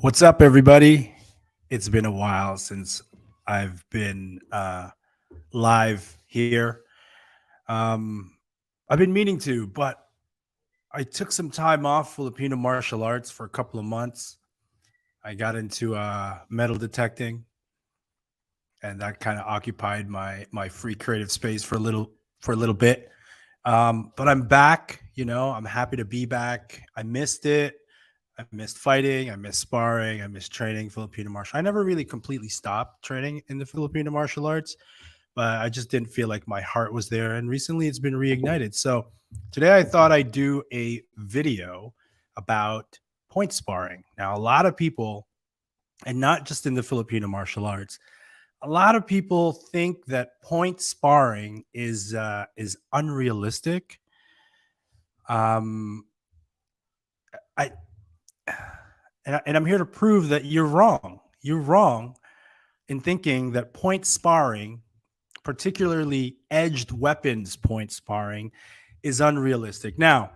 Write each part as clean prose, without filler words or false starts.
What's up, everybody? It's been a while since I've been live here. Um, I've been meaning to, but I took some time off Filipino martial arts for a couple of months. I got into metal detecting, and that kind of occupied my free creative space for a little bit. But I'm back. I'm happy to be back. I missed it. I missed fighting. I missed sparring. I missed training Filipino martial. I never really completely stopped training in the Filipino martial arts, but I just didn't feel like my heart was there. And recently it's been reignited. So today I thought I'd do a video about point sparring. Now, a lot of people, and not just in the Filipino martial arts, a lot of people think that point sparring is unrealistic. Um, I and I'm here to prove that you're wrong. You're wrong in thinking that point sparring, particularly edged weapons point sparring, is unrealistic. Now,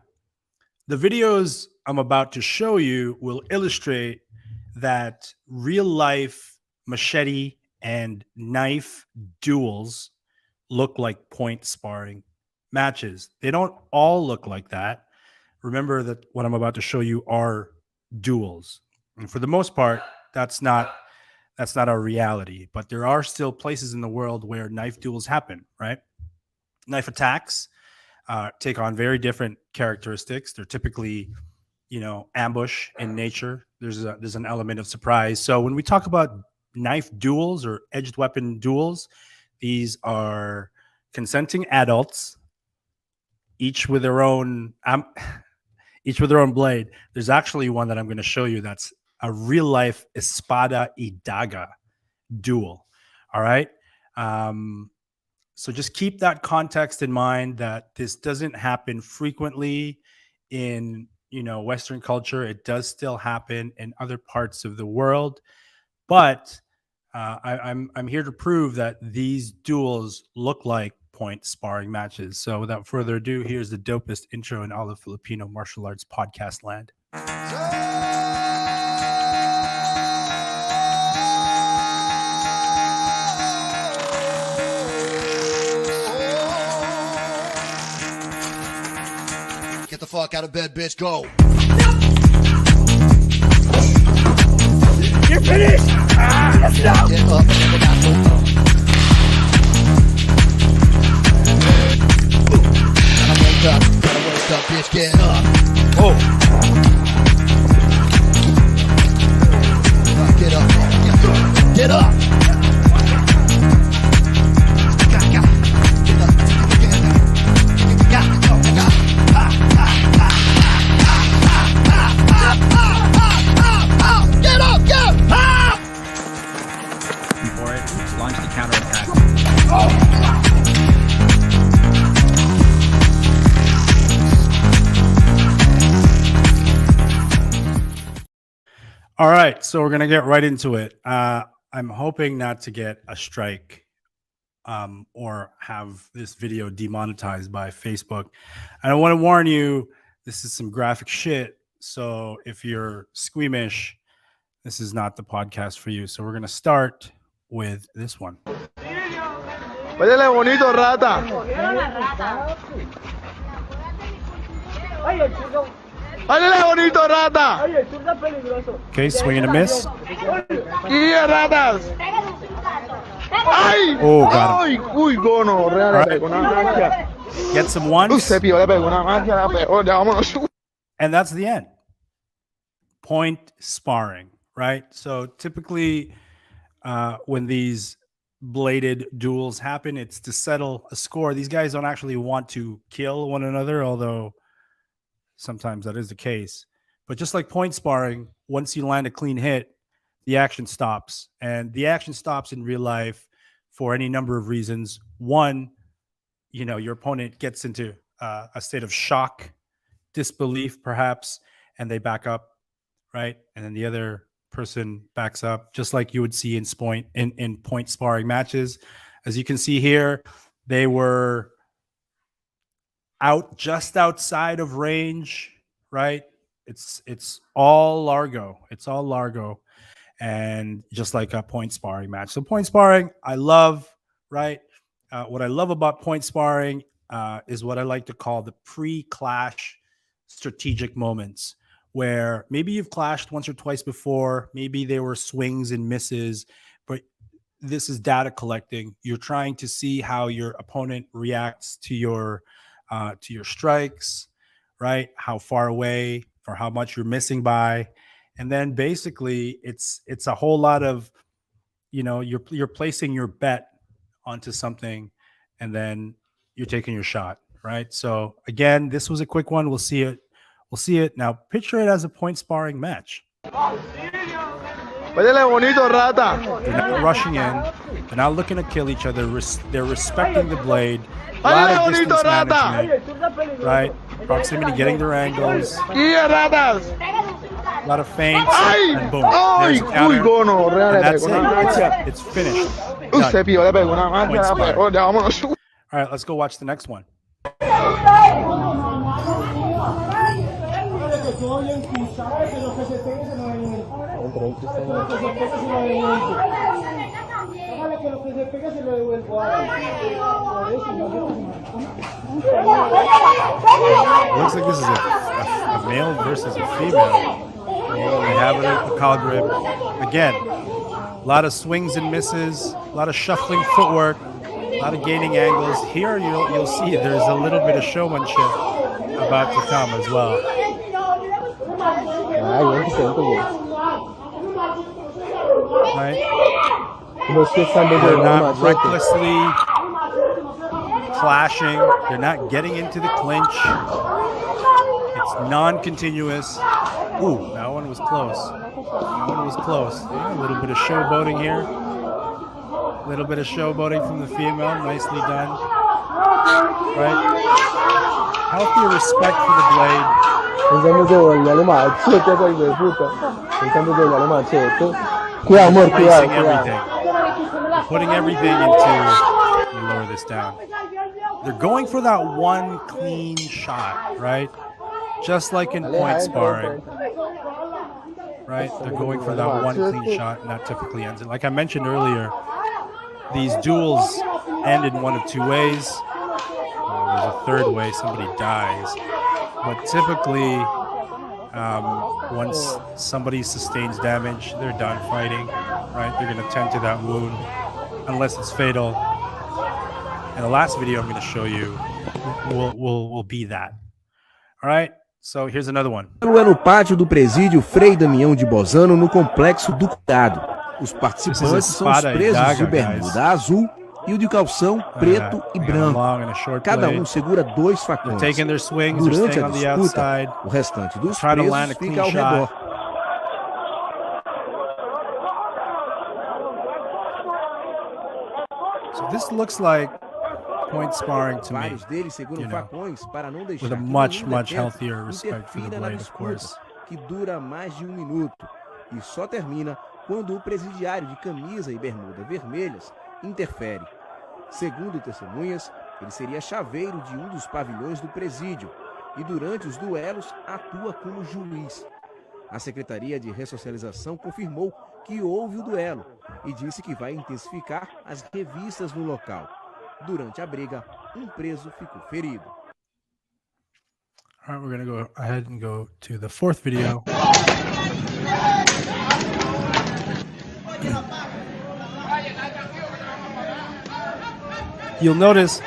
the videos I'm about to show you will illustrate that real life machete and knife duels look like point sparring matches. They don't all look like that. Remember that what I'm about to show you are duels. And for the most part, that's not our reality, but there are still places in the world where knife duels happen, right? Knife attacks take on very different characteristics. They're typically, ambush in nature. There's an element of surprise. So when we talk about knife duels or edged weapon duels, these are consenting adults, each with their own each with their own blade. There's actually one that I'm going to show you that's a real life espada y daga duel. All right. So just keep that context in mind that this doesn't happen frequently in Western culture. It does still happen in other parts of the world, but I'm here to prove that these duels look like point sparring matches. So without further ado, here's the dopest intro in all of Filipino martial arts podcast land. Get the fuck out of bed, bitch. Go. You're finished! Get up and never got no up. Gotta wake up, bitch. Get up. Oh, Get up. Get up. Before it, launch the counterattack. all right. So we're gonna get right into it. I'm hoping not to get a strike or have this video demonetized by Facebook. And I want to warn you, this is some graphic shit. So if you're squeamish, this is not the podcast for you. So we're gonna start with this one. Óyele bonito, rata. Óyele bonito, rata. Okay, swing and a miss. Yeah, ratas. Ay. Oh, got Ay, uy, gono. Real, All le right. pegó una magia. Get some Uy, ones, se pilló, le pegó una magia, la pegó. Ya vámonos. and that's the end. Point sparring, right? So typically, when these bladed duels happen, it's to settle a score. These guys don't actually want to kill one another, although sometimes that is the case. But just like point sparring, once you land a clean hit, the action stops. And the action stops in real life for any number of reasons. One, your opponent gets into a state of shock, disbelief, perhaps, and they back up, right? And then the other person backs up, just like you would see in point sparring matches. As you can see here, they were just outside of range, right? It's all Largo. It's all Largo, and just like a point sparring match. So point sparring, I love. Right. What I love about point sparring is what I like to call the pre-clash strategic moments, where maybe you've clashed once or twice before. Maybe there were swings and misses, but this is data collecting. You're trying to see how your opponent reacts to your strikes, right? How far away or how much you're missing by, and then basically it's a whole lot of, you're placing your bet onto something, and then you're taking your shot, right? So again, this was a quick one. We'll see it. Now picture it as a point sparring match. Óyele bonito, rata. They're not rushing in. They're not looking to kill each other. They're respecting the blade. A lot of distance management, right? Proximity, getting their angles. Yeah, ratas. A lot of feints, and boom. Ay, There's a counter, uy, gono, and that's real. it's finished. Uy, Done. se pilló, le pegó una Point máquina. sparring. Oye, vámonos. All right, let's go watch the next one. Looks like this is a male versus a female. They have a collar grip. Again, a lot of swings and misses, a lot of shuffling footwork, a lot of gaining angles. Here you'll see there's a little bit of showmanship about to come as well. Right? They're not recklessly clashing. They're not getting into the clinch. It's non-continuous. Ooh, that one was close. Yeah, a little bit of showboating here. A little bit of showboating from the female. Nicely done. Right? Healthy respect for the blade. Placing everything. Putting everything into. Let me lower this down. They're going for that one clean shot, right? Just like in point sparring, right? They're going for that one clean shot, and that typically ends it. Like I mentioned earlier, these duels end in one of two ways. There's a third way, somebody dies. But typically, once somebody sustains damage, they're done fighting, right? They're going to tend to that wound, unless it's fatal. And the last video I'm going to show you will be that. All right? So here's another one. É no pátio do presídio Frei Damião de Bozano, no complexo do Cuidado. Os participantes são os presos de bermuda azul e o de calção preto e branco. Cada um segura 2 facões. Durante a disputa, o restante dos presos fica ao redor. So this looks like point sparring to me, Vários deles seguram facões para não deixar with a que much nenhum healthier respect for the interfira na blade, of course. disputa, que dura mais de 1 minuto e só termina quando o presidiário de camisa e bermuda vermelhas interfere. Segundo testemunhas, ele seria chaveiro de um dos pavilhões do presídio e durante os duelos atua como juiz. A Secretaria de Ressocialização confirmou que houve o duelo e disse que vai intensificar as revistas no local. Durante a briga, um preso ficou ferido. All right, we're going to go ahead and go to the fourth video. You'll notice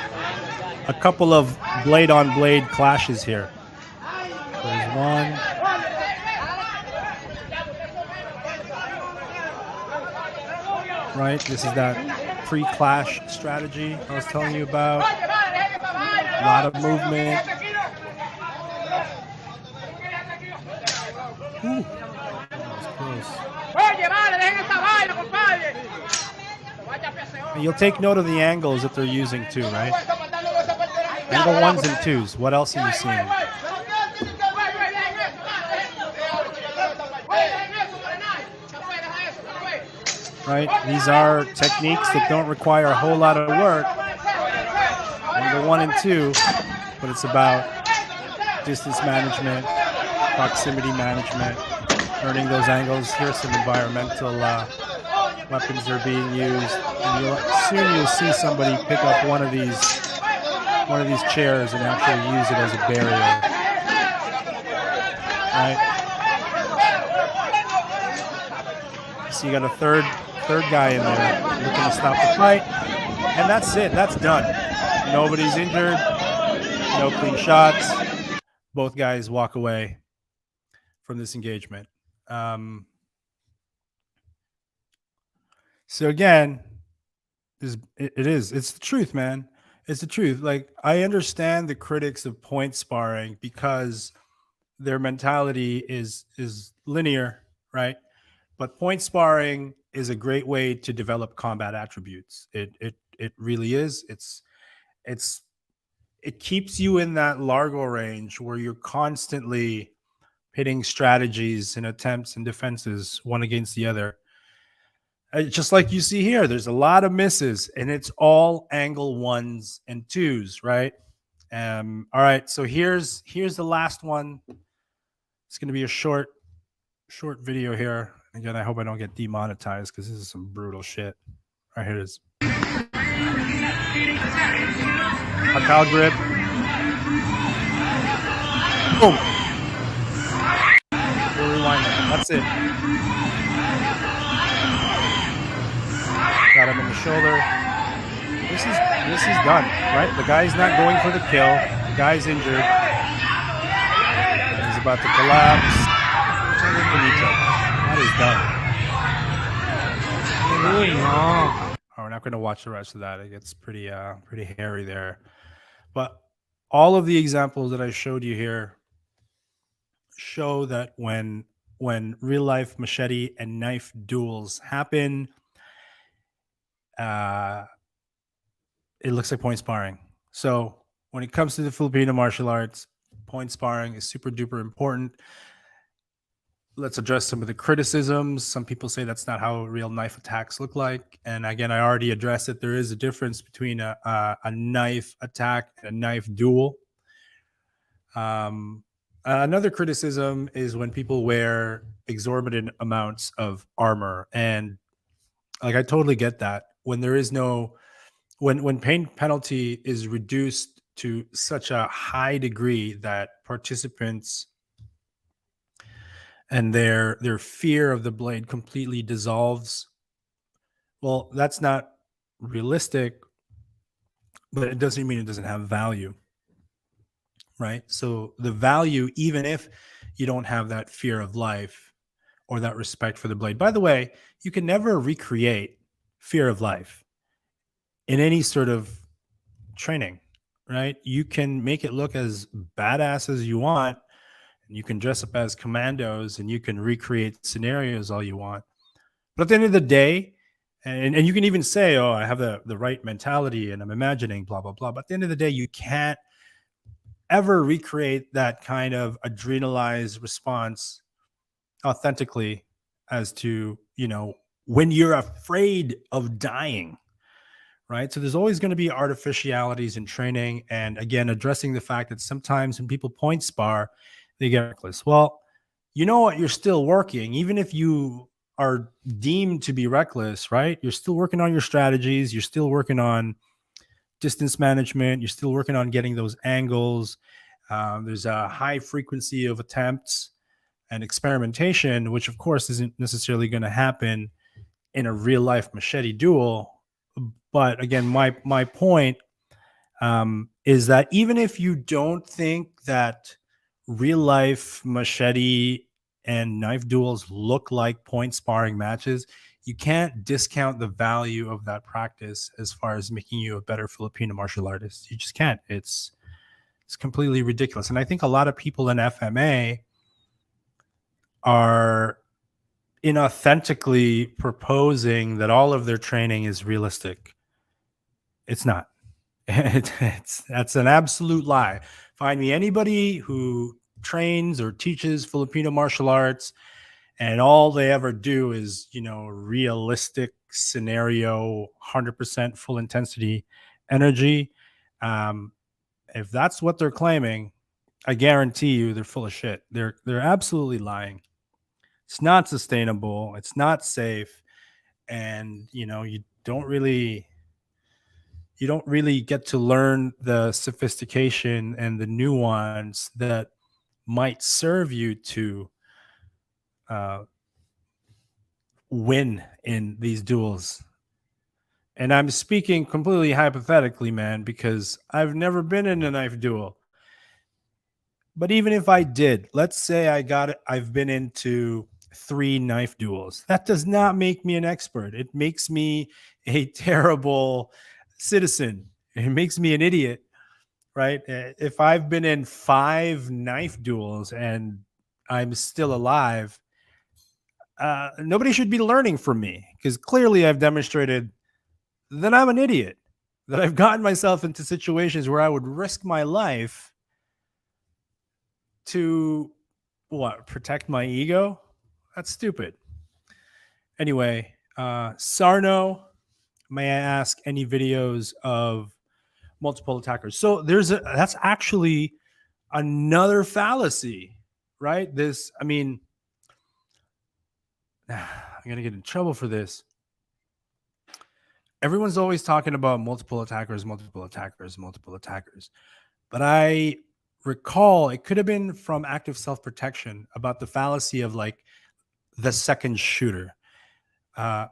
a couple of blade-on-blade clashes here. There's one. Right, this is that pre-clash strategy I was telling you about. A lot of movement. Ooh, that was close. And you'll take note of the angles that they're using too, right? Angle 1s and 2s. What else are you seeing? Right? These are techniques that don't require a whole lot of work. Angle 1 and 2, but it's about distance management, proximity management, learning those angles. Here's some environmental weapons that are being used, and soon you'll see somebody pick up one of these chairs and actually use it as a barrier. Right? So you got a third guy in there looking to stop the fight, and that's it. That's done. Nobody's injured. No clean shots. Both guys walk away from this engagement. So again, it's the truth, man. It's the truth. Like, I understand the critics of point sparring because their mentality is linear, right? But point sparring is a great way to develop combat attributes. It really is. It keeps you in that Largo range where you're constantly pitting strategies and attempts and defenses one against the other. Just like you see here, there's a lot of misses, and it's all angle 1s and 2s, right? All right, so here's the last one. It's going to be a short video here. Again, I hope I don't get demonetized because this is some brutal shit. All right, here it is. Hardtail grip. Boom. We'll rewind that. That's it. Got him in the shoulder. This is done, right? The guy's not going for the kill. The guy's injured. He's about to collapse. That is done. Oh, we're not going to watch the rest of that. It gets pretty hairy there. But all of the examples that I showed you here show that when real life machete and knife duels happen, it looks like point sparring. So when it comes to the Filipino martial arts, point sparring is super duper important. Let's address some of the criticisms. Some people say that's not how real knife attacks look like. And again, I already addressed it. There is a difference between a knife attack and a knife duel. Another criticism is when people wear exorbitant amounts of armor. And like, I totally get that. When there is when pain penalty is reduced to such a high degree that participants and their fear of the blade completely dissolves, well, that's not realistic, but it doesn't mean it doesn't have value, right? So the value, even if you don't have that fear of life or that respect for the blade. By the way, you can never recreate fear of life in any sort of training, right? You can make it look as badass as you want. You can dress up as commandos and you can recreate scenarios all you want. But at the end of the day, and you can even say, oh, I have the right mentality and I'm imagining blah, blah, blah. But at the end of the day, you can't ever recreate that kind of adrenalized response authentically as to, when you're afraid of dying, right? So there's always going to be artificialities in training. And again, addressing the fact that sometimes when people point spar, they get reckless. Well, you know what? You're still working, even if you are deemed to be reckless, right? You're still working on your strategies. You're still working on distance management. You're still working on getting those angles. There's a high frequency of attempts and experimentation, which of course isn't necessarily going to happen in a real life machete duel. But again, my point is that even if you don't think that real life machete and knife duels look like point sparring matches, you can't discount the value of that practice as far as making you a better Filipino martial artist. You just can't. It's completely ridiculous. And I think a lot of people in FMA are inauthentically proposing that all of their training is realistic. It's not. That's an absolute lie. Find me anybody who trains or teaches Filipino martial arts and all they ever do is, realistic scenario, 100% full intensity energy. If that's what they're claiming, I guarantee you they're full of shit. They're absolutely lying. It's not sustainable. It's not safe. And you don't really get to learn the sophistication and the nuance that might serve you to uh, win in these duels. And I'm speaking completely hypothetically, man, because I've never been in a knife duel. But even if I did, let's say I've been into 3 knife duels. That does not make me an expert. It makes me a terrible citizen. It makes me an idiot, right? If I've been in 5 knife duels and I'm still alive, nobody should be learning from me, because clearly I've demonstrated that I'm an idiot, that I've gotten myself into situations where I would risk my life to protect my ego. That's stupid. Anyway, Sarno, may I ask any videos of multiple attackers? So that's actually another fallacy, right? I'm gonna get in trouble for this. Everyone's always talking about multiple attackers, multiple attackers, multiple attackers. But I recall it could have been from active self-protection, about the fallacy of like the second shooter,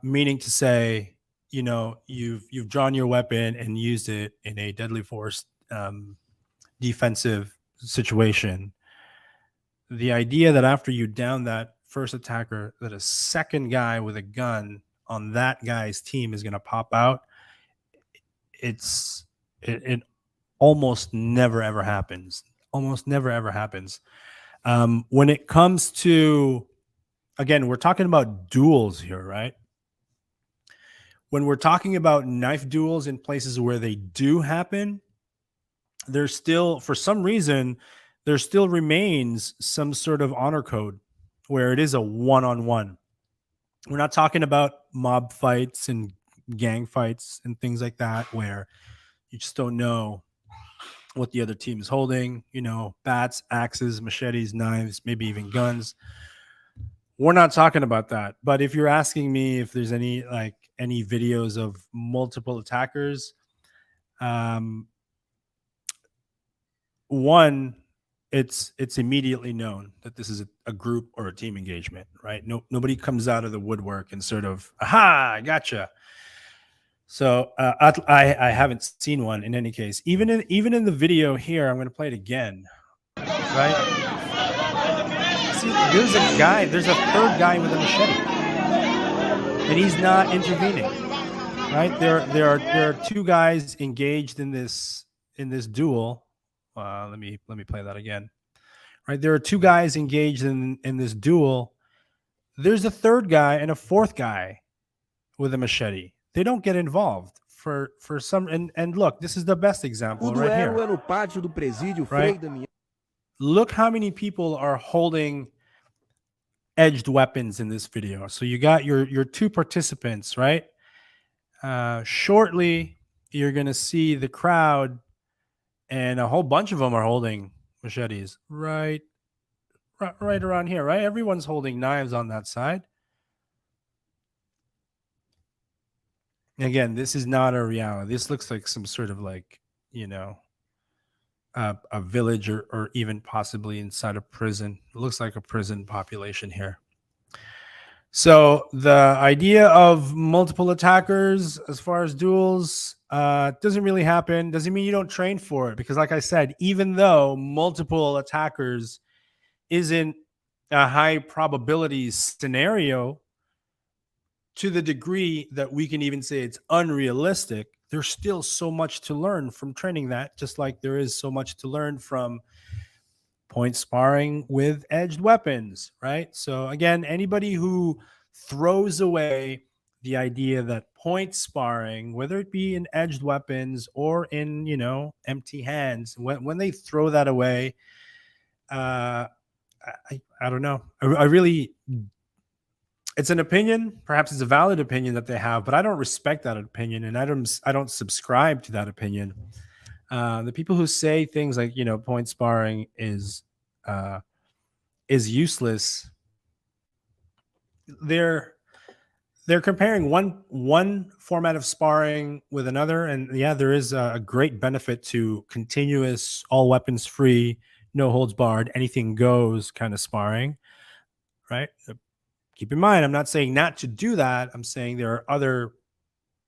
meaning to say, you've drawn your weapon and used it in a deadly force defensive situation. The idea that after you down that first attacker, that a second guy with a gun on that guy's team is going to pop out, it almost never ever happens. Almost never ever happens. When it comes to, again, we're talking about duels here, right? When we're talking about knife duels in places where they do happen, there's still, for some reason, there still remains some sort of honor code where it is a one-on-one. We're not talking about mob fights and gang fights and things like that where you just don't know what the other team is holding, bats, axes, machetes, knives, maybe even guns. We're not talking about that. But if you're asking me if there's any videos of multiple attackers, one, it's immediately known that this is a group or a team engagement, right? Nobody comes out of the woodwork and sort of, aha, I gotcha. So I haven't seen one in any case. Even in the video here, I'm going to play it again, right? See, there's a third guy with a machete, and he's not intervening, right? There are 2 guys engaged in this duel. Let me play that again. Right, there are 2 guys engaged in this duel. There's a third guy and a fourth guy with a machete. They don't get involved for some. And look, this is the best example right here. O duelo é no pátio do presídio Right? Frei Damião. Look how many people are holding edged weapons in this video. So you got your 2 participants, right? Shortly, you're going to see the crowd, and a whole bunch of them are holding machetes right around here, right? Everyone's holding knives on that side. Again, this is not a reality. This looks like some sort of a village or even possibly inside a prison. It looks like a prison population here. So the idea of multiple attackers as far as duels doesn't really happen. Doesn't mean you don't train for it, because like I said, even though multiple attackers isn't a high probability scenario, to the degree that we can even say it's unrealistic, there's still so much to learn from training that, just like there is so much to learn from point sparring with edged weapons, right? So again, anybody who throws away the idea that point sparring, whether it be in edged weapons or in, empty hands, when they throw that away, I don't know. I really, it's an opinion. Perhaps it's a valid opinion that they have, but I don't respect that opinion, and I don't subscribe to that opinion. The people who say things like, point sparring is useless, they're comparing one format of sparring with another. And yeah, there is a great benefit to continuous, all weapons free, no holds barred, anything goes kind of sparring, right? Keep in mind, I'm not saying not to do that. I'm saying there are other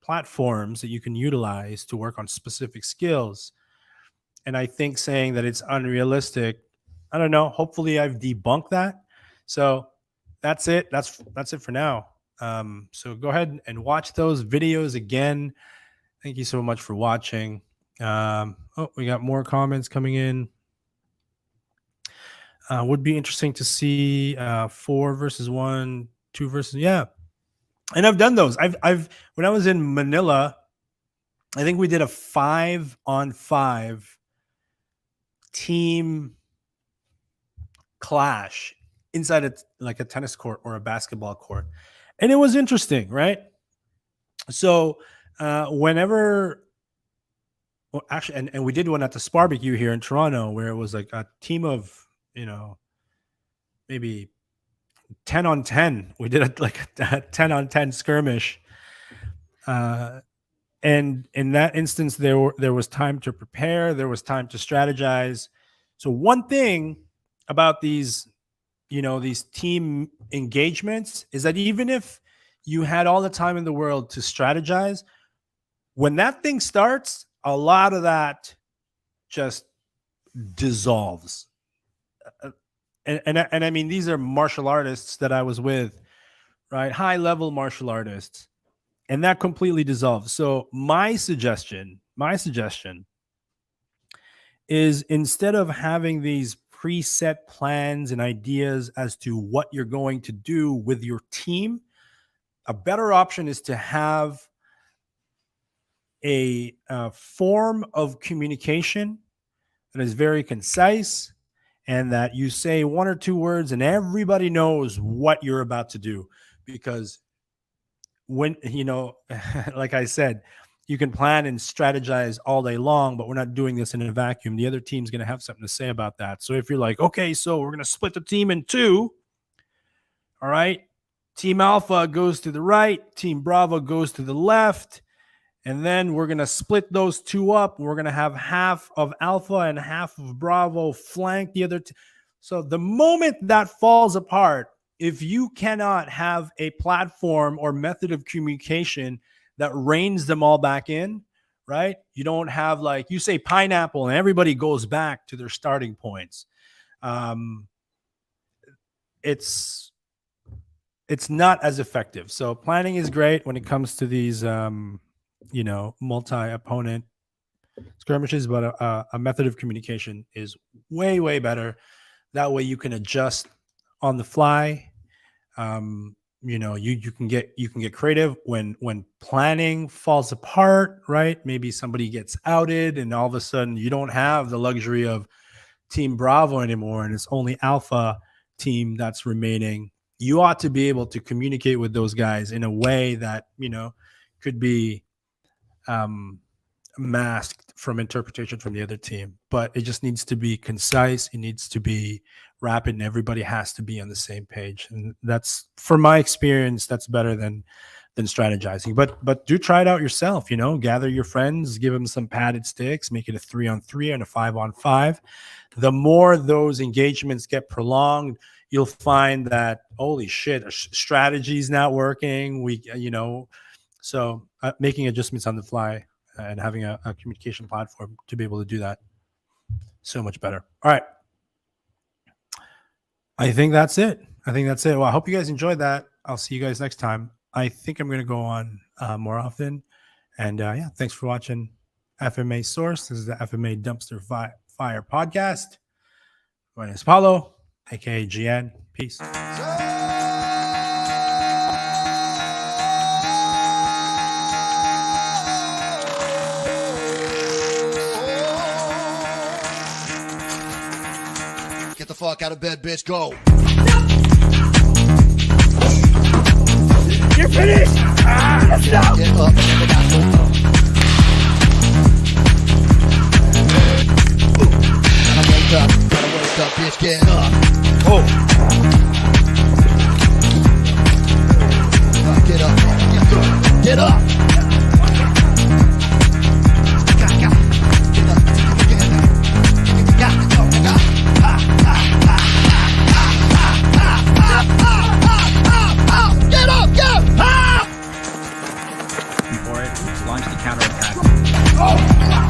platforms that you can utilize to work on specific skills. And I think saying that it's unrealistic, I don't know. Hopefully I've debunked that. So that's it. That's it for now. So go ahead and watch those videos again. Thank you so much for watching. We got more comments coming in. Would be interesting to see 4 versus 1, 2 versus, yeah. And I've done those. I've when I was in Manila, I think we did a 5-on-5 team clash inside a tennis court or a basketball court, and it was interesting, right? So whenever, well, actually, and we did one at the Sparbecue here in Toronto where it was like a team of maybe 10 on 10. We did a 10 on 10 skirmish. And in that instance, there was time to prepare. There was time to strategize. So one thing about these team engagements is that even if you had all the time in the world to strategize, when that thing starts, a lot of just dissolves. And I mean, these are martial artists that I was with, right? High level martial artists, and that completely dissolves. So my suggestion is, instead of having these preset plans and ideas as to what you're going to do with your team, a better option is to have a form of communication that is very concise, and that you say 1 or 2 words and everybody knows what you're about to do. Because when, like I said, you can plan and strategize all day long, but we're not doing this in a vacuum. The other team's going to have something to say about that. So if you're like, okay, so we're going to split the team in 2. All right. Team Alpha goes to the right. Team Bravo goes to the left. And then we're going to split those 2 up. We're going to have half of Alpha and half of Bravo flank the other. So the moment that falls apart, if you cannot have a platform or method of communication that reins them all back in, right? You don't have, like, you say pineapple and everybody goes back to their starting points. It's not as effective. So planning is great when it comes to these multi-opponent skirmishes, but a method of communication is way, way better. That way you can adjust on the fly. You can get creative when planning falls apart, right? Maybe somebody gets outed and all of a sudden you don't have the luxury of Team Bravo anymore, and it's only Alpha team that's remaining. You ought to be able to communicate with those guys in a way that, could be masked from interpretation from the other team. But it just needs to be concise. It needs to be rapid, and everybody has to be on the same page. And that's, from my experience, that's better than strategizing. But do try it out yourself. Gather your friends, give them some padded sticks, make it a 3-on-3 and a 5-on-5. The more those engagements get prolonged, you'll find that, holy shit, a strategy's not working. So making adjustments on the fly and having a communication platform to be able to do that, so much better. All right. I think that's it. Well, I hope you guys enjoyed that. I'll see you guys next time. I think I'm going to go on more often. And thanks for watching FMA Source. This is the FMA Dumpster Fire podcast. My name is Paulo, aka GN. Peace. Get the fuck out of bed, bitch. Go. You're finished. Let's go. Get up. Launch the counterattack.